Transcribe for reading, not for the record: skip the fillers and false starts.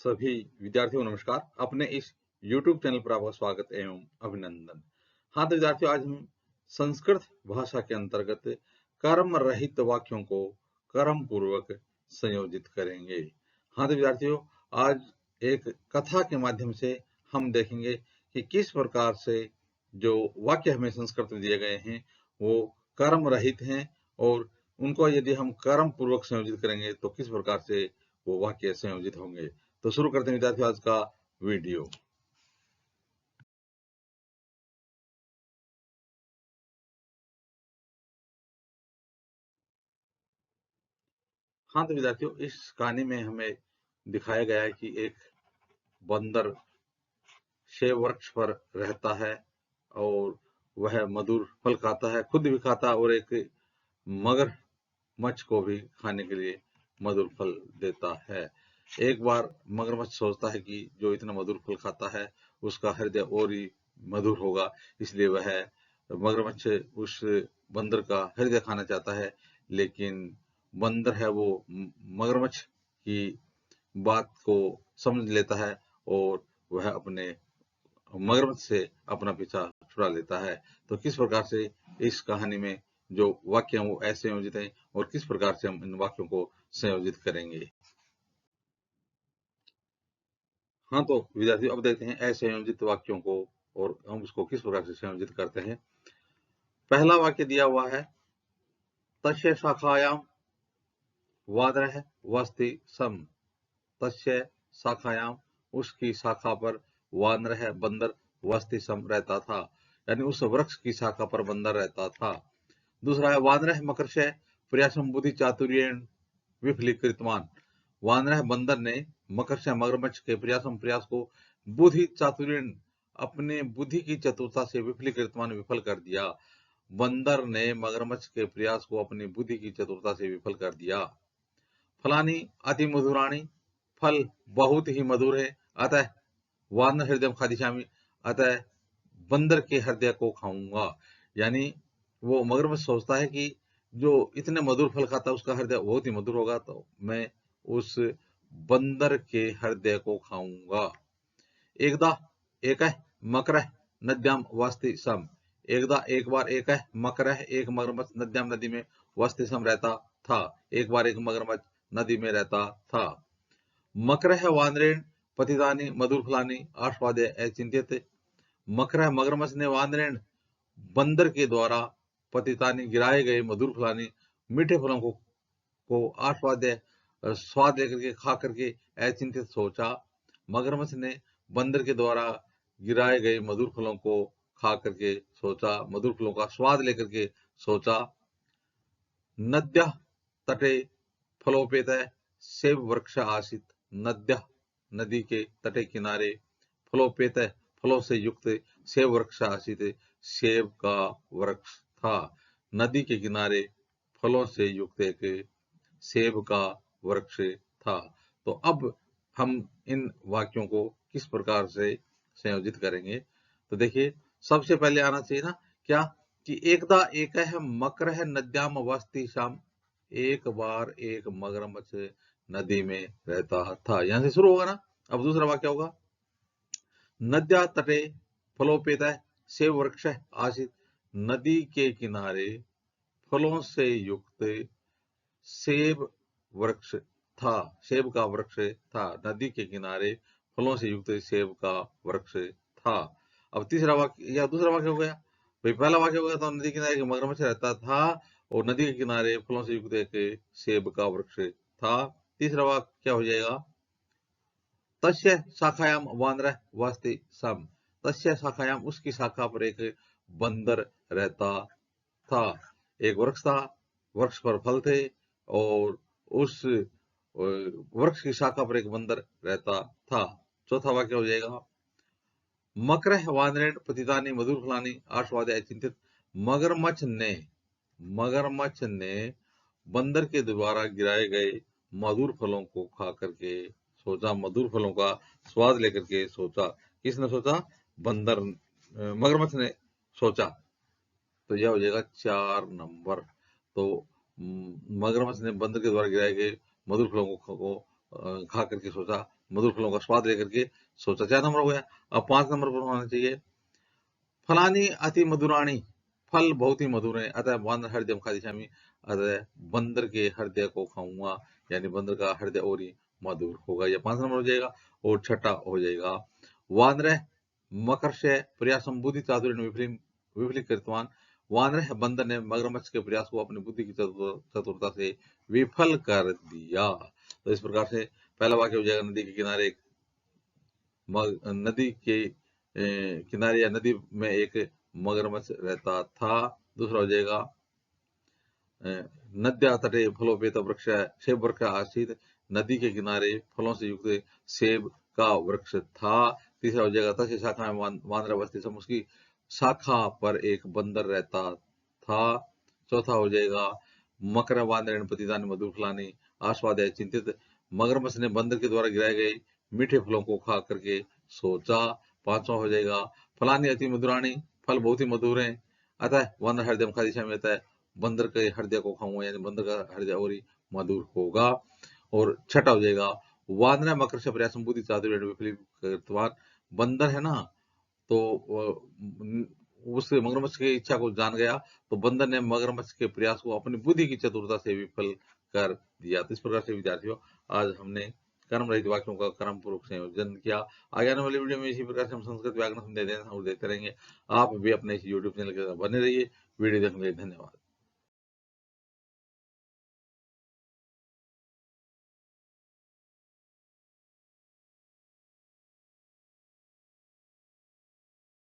सभी विद्यार्थियों को नमस्कार। अपने इस YouTube चैनल पर आपका स्वागत एवं अभिनंदन। हाँ तो विद्यार्थियों, आज हम संस्कृत भाषा के अंतर्गत कर्म रहित वाक्यों को कर्म पूर्वक संयोजित करेंगे। हाँ तो विद्यार्थियों, आज एक कथा के माध्यम से हम देखेंगे कि किस प्रकार से जो वाक्य हमें संस्कृत में दिए गए हैं वो कर्म रहित हैं और उनको यदि हम कर्म पूर्वक संयोजित करेंगे तो किस प्रकार से वो वाक्य संयोजित होंगे। तो शुरू करते हैं विद्यार्थियों आज का वीडियो। हाँ तो विद्यार्थियों, इस कहानी में हमें दिखाया गया है कि एक बंदर सेब वृक्ष पर रहता है और वह मधुर फल खाता है, खुद भी खाता है और एक मगरमच्छ को भी खाने के लिए मधुर फल देता है। एक बार मगरमच्छ सोचता है कि जो इतना मधुर फल खाता है उसका हृदय और ही मधुर होगा, इसलिए वह मगरमच्छ उस बंदर का हृदय खाना चाहता है। लेकिन बंदर है वो मगरमच्छ की बात को समझ लेता है और वह अपने मगरमच्छ से अपना पीछा छुड़ा लेता है। तो किस प्रकार से इस कहानी में जो वाक्य हैं वो ऐसे संयोजित हैं और किस प्रकार से हम इन वाक्यों को संयोजित करेंगे। हाँ तो विद्यार्थियों, अब देखते हैं असंयोजित वाक्यों को और हम उसको किस प्रकार से संयोजित करते हैं। पहला वाक्य दिया हुआ है, तस्य शाखायाम वादरः वसति सम। तस्य शाखायाम, उसकी शाखा पर, वानर है बंदर, वसति सम रहता था, यानी उस वृक्ष की शाखा पर बंदर रहता था। दूसरा है, वानर है मकरशय प्रयासम बुद्धि चातुर्येण विफलीकृतवान। वानर है बंदर ने मकरशय मगरमच्छ के प्रयासम प्रयास को बुद्धि चातुर्येण अपने बुद्धि की चतुरता से विफलीकृतवान विफल कर दिया। बंदर ने मगरमच्छ के प्रयास को अपनी बुद्धि की चतुरता से विफल कर दिया। फलानी अति मधुराणी, फल बहुत ही मधुर है, अतः वानर हृदय खादिशामी, अतः बंदर के हृदय को खाऊंगा। यानी वो मगरमच्छ सोचता है कि जो इतने मधुर फल खाता है उसका हृदय बहुत ही मधुर होगा, तो मैं उस बंदर के हृदय को खाऊंगा। एकदा एकः मकरः नद्याम वसति सम। एकदा एक बार एकः मकरः एक मगरमच्छ नद्याम नदी में वसति सम रहता था। एक बार एक मगरमच्छ नदी में रहता था। मकरः वानरेण पतितानि मधुर फलानि आस्वाद्य अचिंत्यत। मकरः मगरमच्छ ने वानरेण बंदर के द्वारा पतितानि गिराए गए मधुर फलानि मीठे फलों को आस्वाद्य स्वाद लेकर के खा करके अचिंतित सोचा। मगरमच्छ ने बंदर के द्वारा गिराए गए मधुर फलों को खा करके सोचा, मधुर फलों का स्वाद लेकर के सोचा। नद्यः तटे फलोपेतः सेब वृक्ष आसीत। नद्यः नदी के तटे किनारे, फलोपेतः फलों से युक्त, सेब वृक्ष आसीत सेब का वृक्ष था। नदी के किनारे फलों से युक्त एक सेब का वृक्ष था। तो अब हम इन वाक्यों को किस प्रकार से संयोजित करेंगे। तो देखिए, सबसे पहले आना चाहिए ना क्या, कि एकदा एकः मकरः नद्याम वसति सम। एक बार एक मगरमच्छ नदी में रहता था, यहां से शुरू होगा ना। अब दूसरा वाक्य होगा, नद्या तटे फलोपेतः सेब वृक्ष आसीत। नदी के किनारे फलों से युक्त सेब वृक्ष था, सेब का वृक्ष था। नदी के किनारे फलों से युक्त सेब का वृक्ष था। अब तीसरा वाक्य या दूसरा वाक्य हो गया, भाई पहला वाक्य हो गया तो नदी के किनारे एक मगरमच्छ रहता था और नदी के किनारे फलों से युक्त एक सेब का वृक्ष था। तीसरा वाक्य क्या हो जाएगा, तस्य शाखायाम वानरः वसति सम। तस्य शाखायाम, उसकी शाखा पर एक बंदर रहता था। एक वृक्ष था, वृक्ष पर फल थे और उस वृक्ष की शाखा पर एक बंदर रहता था। चौथा वाक्य हो जाएगा, मकरः वानरेण पतितानि मधुर फलानि आस्वाद्य अचिंत्यत। मगरमच्छ ने बंदर के द्वारा गिराए गए मधुर फलों को खा करके सोचा, मधुर फलों का स्वाद लेकर के सोचा। किसने सोचा, बंदर मगरमच्छ ने सोचा। तो यह हो जाएगा 4 नंबर। तो मगरमच्छ ने बंदर के द्वारा गिराए गए मधुर फलों को खा करके सोचा, मधुर फलों का स्वाद लेकर के सोचा। 4 नंबर हो गया। अब 5 नंबर पर होना चाहिए फलानी अति मधुराणी, फल बहुत ही मधुर है, अतः वानर हृदय खादिशामी, अतः बंदर के हृदय को खाऊंगा, यानी बंदर का हृदय और ही मधुर होगा। यह 5 नंबर हो जाएगा। और छठा हो जाएगा वानर मकर से प्रयासम बुद्धि चातुर्य विफलीकृतवान, वानर बंदर ने मगरमच्छ के प्रयास को अपनी बुद्धि की चतुरता से विफल कर दिया। तो इस प्रकार से पहला वाक्य हो जाएगा नदी के किनारे नदी के किनारे या नदी में एक मगरमच्छ रहता था। दूसरा हो जाएगा नद्या तटे फलोपेत वृक्ष सेब वृक्ष आसीत, नदी के किनारे फलों से युक्त सेब का वृक्ष था। तीसरा हो जाएगा तस्य शाखा में वानर अवस्थित, उसकी शाखा पर एक बंदर रहता था। चौथा हो जाएगा मकर वानरेण पतितानि मधुर फलानि आस्वादय चिंतित, मगरमच्छ ने बंदर के द्वारा गिराए गए मीठे फलों को खा करके सोचा। पांचवा हो जाएगा फलानी अति मधुराणी, फल बहुत ही मधुर हैं, अतः वानर हृदय खा दिशा में, अतः बंदर के हृदय को खाऊंगा, यानी बंदर का हृदय और ही मधुर होगा। और छठा हो जाएगा वानर मकर से प्रयास बुद्धि चातुर्य विफलीकृतवान, बंदर है ना, तो उस मगरमच्छ की इच्छा को जान गया, तो बंदर ने मगरमच्छ के प्रयास को अपनी बुद्धि की चतुरता से विफल कर दिया। तो इस प्रकार से विद्यार्थियों आज हमने कर्म रहित वाक्यों का कर्म पूर्वक संयोजन किया। आगे आने वाली वीडियो में इसी प्रकार से हम संस्कृत व्याकरण देते रहेंगे। आप भी अपने इस यूट्यूब चैनल के साथ बने रहिए। वीडियो देखने के लिए धन्यवाद।